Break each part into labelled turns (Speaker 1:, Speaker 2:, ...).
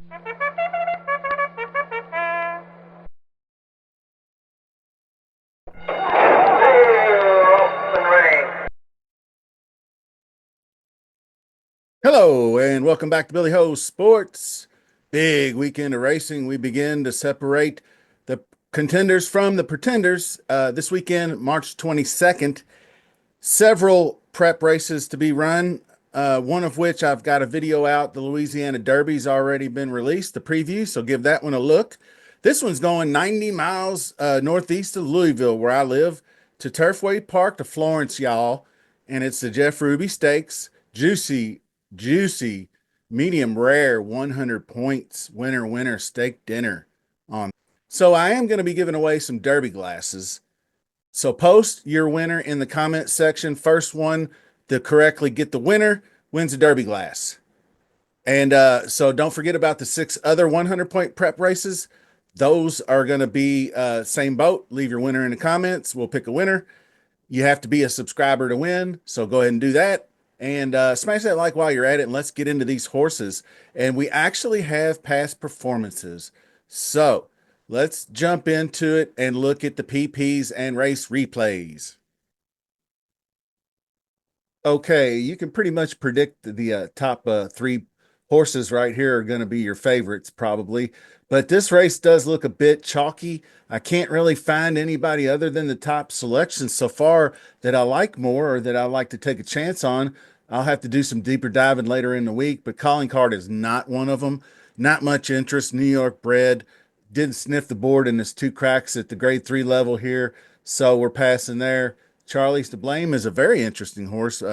Speaker 1: Hello and welcome back to Billy Ho Sports. Big weekend of racing. We begin to separate the contenders from the pretenders. This weekend, March 22nd, several prep races to be run. One of which I've got a video out. The Louisiana Derby's already been released, the preview, so give that one a look. This one's going 90 miles northeast of Louisville, where I live, to Turfway Park to Florence, y'all. And it's the Jeff Ruby Stakes. Juicy, medium rare, 100 points, winner, steak dinner on. So I am going to be giving away some Derby glasses. So post your winner in the comment section. First one to correctly get the winner wins a Derby glass. And so don't forget about the 6 other 100-point prep races. Those are going to be same boat. Leave your winner in the comments. We'll pick a winner. You have to be a subscriber to win. So go ahead and do that. And smash that like while you're at it. And let's get into these horses. And we actually have past performances. So let's jump into it and look at the PPs and race replays. Okay, you can pretty much predict the top 3 horses right here are going to be your favorites probably. But this race does look a bit chalky. I can't really find anybody other than the top selections so far that I like more or that I like to take a chance on. I'll have to do some deeper diving later in the week, but Calling Card is not one of them. Not much interest. New York bred. Didn't sniff the board in his 2 cracks at the grade 3 level here. So we're passing there. Charlie's to Blame is a very interesting horse,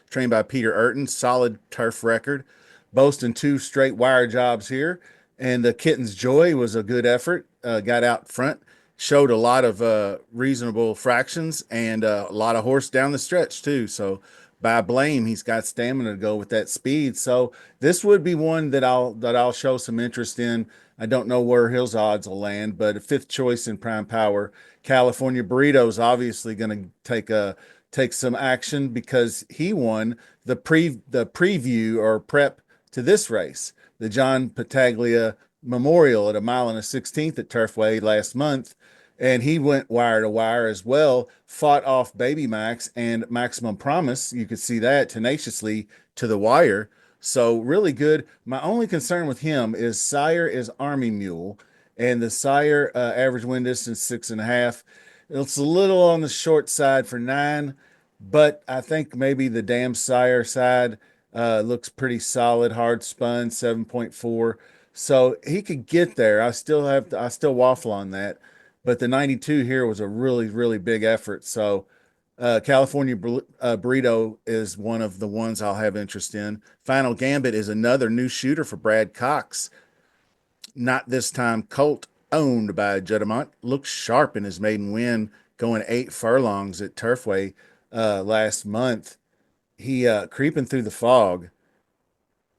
Speaker 1: trained by Peter Urton, solid turf record, boasting 2 straight wire jobs here. And the Kitten's Joy was a good effort, got out front, showed a lot of reasonable fractions and a lot of horse down the stretch too. So by Blame, he's got stamina to go with that speed. So this would be one that I'll show some interest in. I don't know where his odds will land, but a 5th choice in prime power. California Burrito is obviously going to take some action because he won the preview or prep to this race, the John Pataglia Memorial at 1.16 miles at Turfway last month. And he went wire to wire as well, fought off Baby Max and Maximum Promise. You could see that tenaciously to the wire. So really good. My only concern with him is Sire is Army Mule, and the Sire average win distance 6.5. It's a little on the short side for 9, but I think maybe the Damn Sire side looks pretty solid. Hard spun 7.4, so he could get there. I still waffle on that, but the 92 here was a really big effort. So California Burrito is one of the ones I'll have interest in. Final Gambit is another new shooter for Brad Cox. Not this time colt, owned by Judamont. Looks sharp in his maiden win, going 8 furlongs at Turfway last month. He creeping through the fog,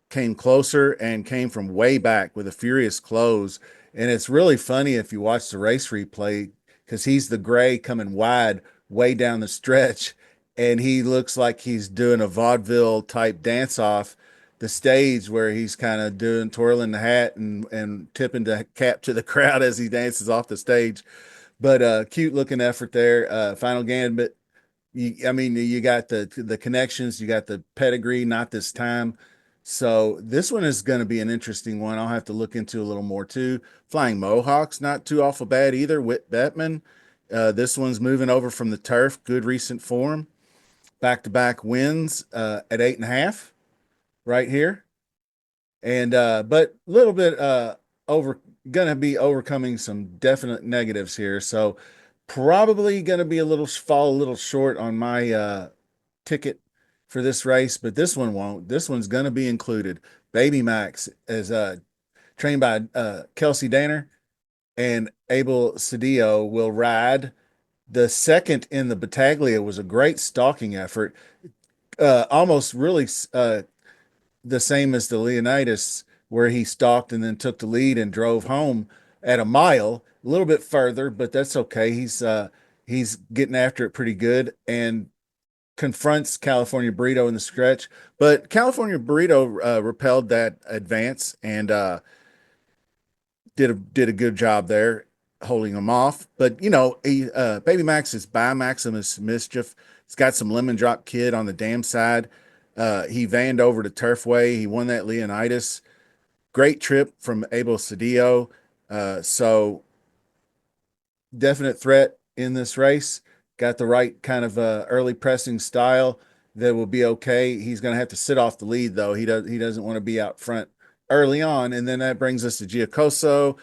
Speaker 1: came closer and came from way back with a furious close. And it's really funny if you watch the race replay because he's the gray coming wide way down the stretch, and he looks like he's doing a vaudeville type dance off the stage where he's kind of doing twirling the hat and tipping the cap to the crowd as he dances off the stage. But cute looking effort there. Final Gambit. I mean, you got the connections, you got the pedigree. Not this time. So this one is going to be an interesting one. I'll have to look into a little more too. Flying Mohawks, not too awful bad either. Whit Bettman. This one's moving over from the turf. Good recent form. Back-to-back wins at 8.5 right here. And but a little bit over gonna be overcoming some definite negatives here. So probably gonna be fall a little short on my ticket for this race, but this one won't. This one's gonna be included. Baby Max is trained by Kelsey Danner, and Abel Cedillo will ride. The second in the Battaglia was a great stalking effort, almost really the same as the Leonidas, where he stalked and then took the lead and drove home at a mile, a little bit further, but that's okay. He's getting after it pretty good and confronts California Burrito in the stretch, but California Burrito repelled that advance and did a good job there holding him off. But Baby Max is by Maximus Mischief. He's got some lemon drop kid on the dam side. He vanned over to Turfway. He won that Leonidas. Great trip from Abel Cedillo. So definite threat in this race. Got the right kind of early pressing style that will be okay. He's going to have to sit off the lead though. He doesn't want to be out front early on. And then that brings us to Giacoso.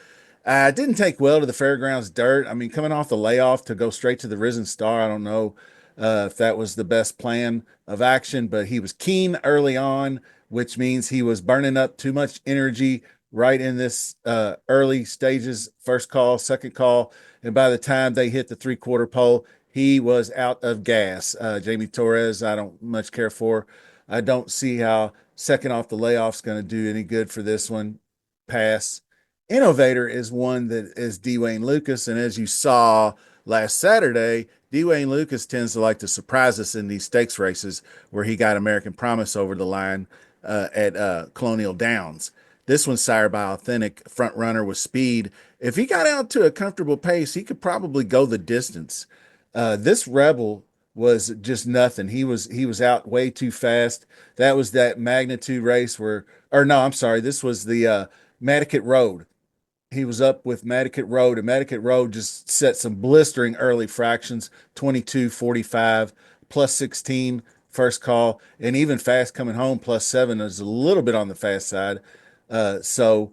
Speaker 1: Didn't take well to the fairgrounds dirt. I mean, coming off the layoff to go straight to the Risen Star, I don't know if that was the best plan of action, but he was keen early on, which means he was burning up too much energy right in this early stages, first call, second call. And by the time they hit the three-quarter pole, he was out of gas. Jamie Torres, I don't much care for. I don't see how second off the layoff's going to do any good for this one. Pass. Innovator is one that is Dwayne Lucas. And as you saw last Saturday, Dwayne Lucas tends to like to surprise us in these stakes races where he got American Promise over the line at Colonial Downs. This one's sired by Authentic, front runner with speed. If he got out to a comfortable pace, he could probably go the distance. This Rebel was just nothing. He was out way too fast. That was that magnitude race where, or no, I'm sorry, this was the Matticat Road. He was up with Matticat Road, and Matticat Road just set some blistering early fractions 22:45, plus 16 first call, and even fast coming home plus seven is a little bit on the fast side. So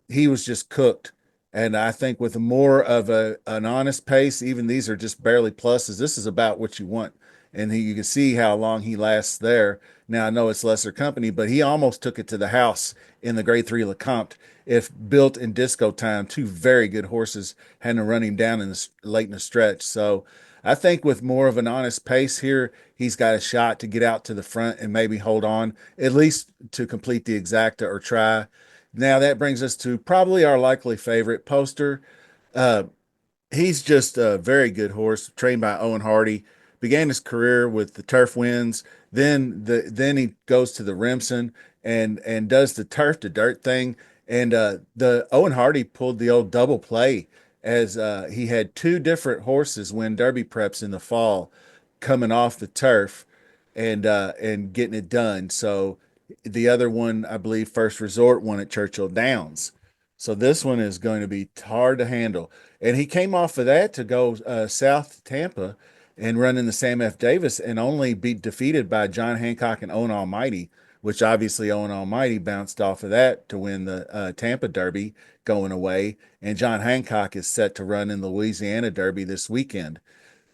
Speaker 1: he was just cooked. And I think with more of an honest pace, even these are just barely pluses. This is about what you want. And you can see how long he lasts there. Now, I know it's lesser company, but he almost took it to the house in the grade three Lecomte. If built in disco time, two very good horses had to run him down in the late in the stretch. So I think with more of an honest pace here, he's got a shot to get out to the front and maybe hold on, at least to complete the exacta or try. Now that brings us to probably our likely favorite Poster. Uh, he's just a very good horse, trained by Owen Hardy. Began his career with the Turf Winds, then he goes to the Remsen and does the turf to dirt thing. And the Owen Hardy pulled the old double play as he had two different horses win Derby preps in the fall, coming off the turf and getting it done. So the other one, I believe, First Resort won at Churchill Downs. So this one is going to be hard to handle. And he came off of that to go south to Tampa and run in the Sam F. Davis and only be defeated by John Hancock and Owen Almighty, which obviously Owen Almighty bounced off of that to win the Tampa Derby going away. And John Hancock is set to run in the Louisiana Derby this weekend.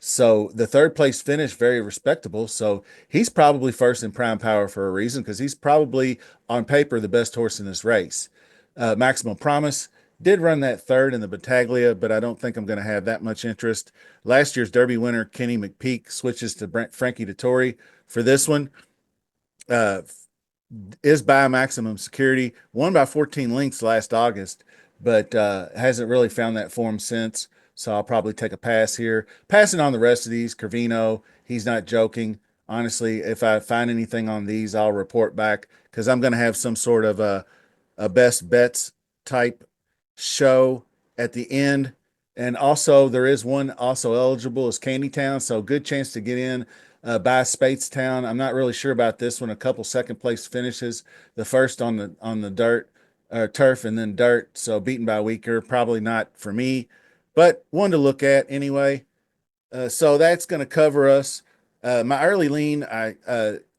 Speaker 1: So the third place finish, very respectable. So he's probably first in prime power for a reason because he's probably on paper the best horse in this race. Maximum Promise did run that third in the Battaglia, but I don't think I'm going to have that much interest. Last year's Derby winner Kenny McPeak switches to Frankie Dettori for this one. Uh, is by maximum security. Won by 14 lengths last August, but hasn't really found that form since. So I'll probably take a pass here. Passing on the rest of these. Curvino, he's not joking. Honestly, if I find anything on these, I'll report back because I'm going to have some sort of a best bets type show at the end. And also, there is one also eligible is Candytown, so good chance to get in by Town. I'm not really sure about this one. A couple second place finishes, the first on the dirt, turf, and then dirt. So beaten by weaker, probably not for me, but one to look at anyway. So that's going to cover us. My early lean, I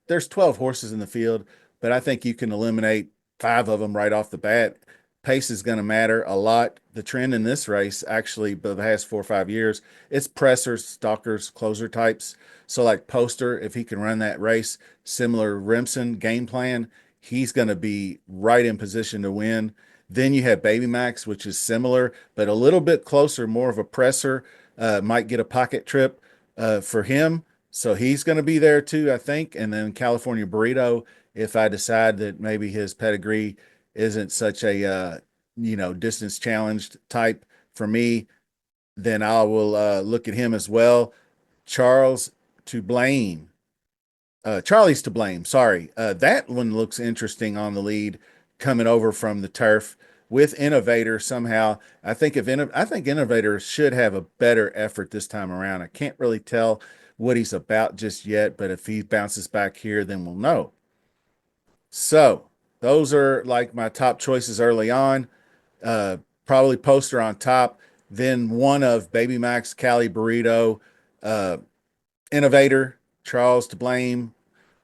Speaker 1: there's 12 horses in the field, but I think you can eliminate five of them right off the bat. Pace is going to matter a lot. The trend in this race, actually, the past 4 or 5 years, it's pressers, stalkers, closer types. So, like Poster, if he can run that race, similar Remsen game plan, he's going to be right in position to win. Then you have Baby Max, which is similar, but a little bit closer, more of a presser. Might get a pocket trip for him. So he's going to be there too, I think. And then California Burrito, if I decide that maybe his pedigree isn't such a distance challenged type for me, then I will look at him as well. Charles to blame. Charlie's to blame. Sorry. That one looks interesting on the lead coming over from the turf. with Innovator somehow. I think Innovator should have a better effort this time around. I can't really tell what he's about just yet, but if he bounces back here, then we'll know. So those are like my top choices early on. Uh, Probably Poster on top, then one of Baby Max, Cali Burrito, uh, Innovator, Charles to Blame,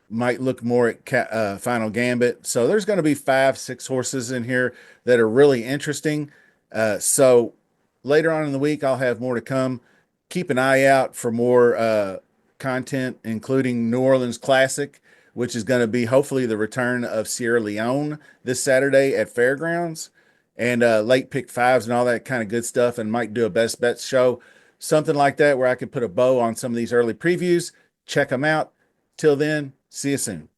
Speaker 1: might look more at Final Gambit. So there's going to be 5, 6 horses in here that are really interesting. So later on in the week, I'll have more to come. Keep an eye out for more content, including New Orleans Classic, which is going to be hopefully the return of Sierra Leone this Saturday at Fairgrounds, and late pick fives and all that kind of good stuff, and might do a best bets show, something like that, where I could put a bow on some of these early previews. Check them out. Till then, see you soon.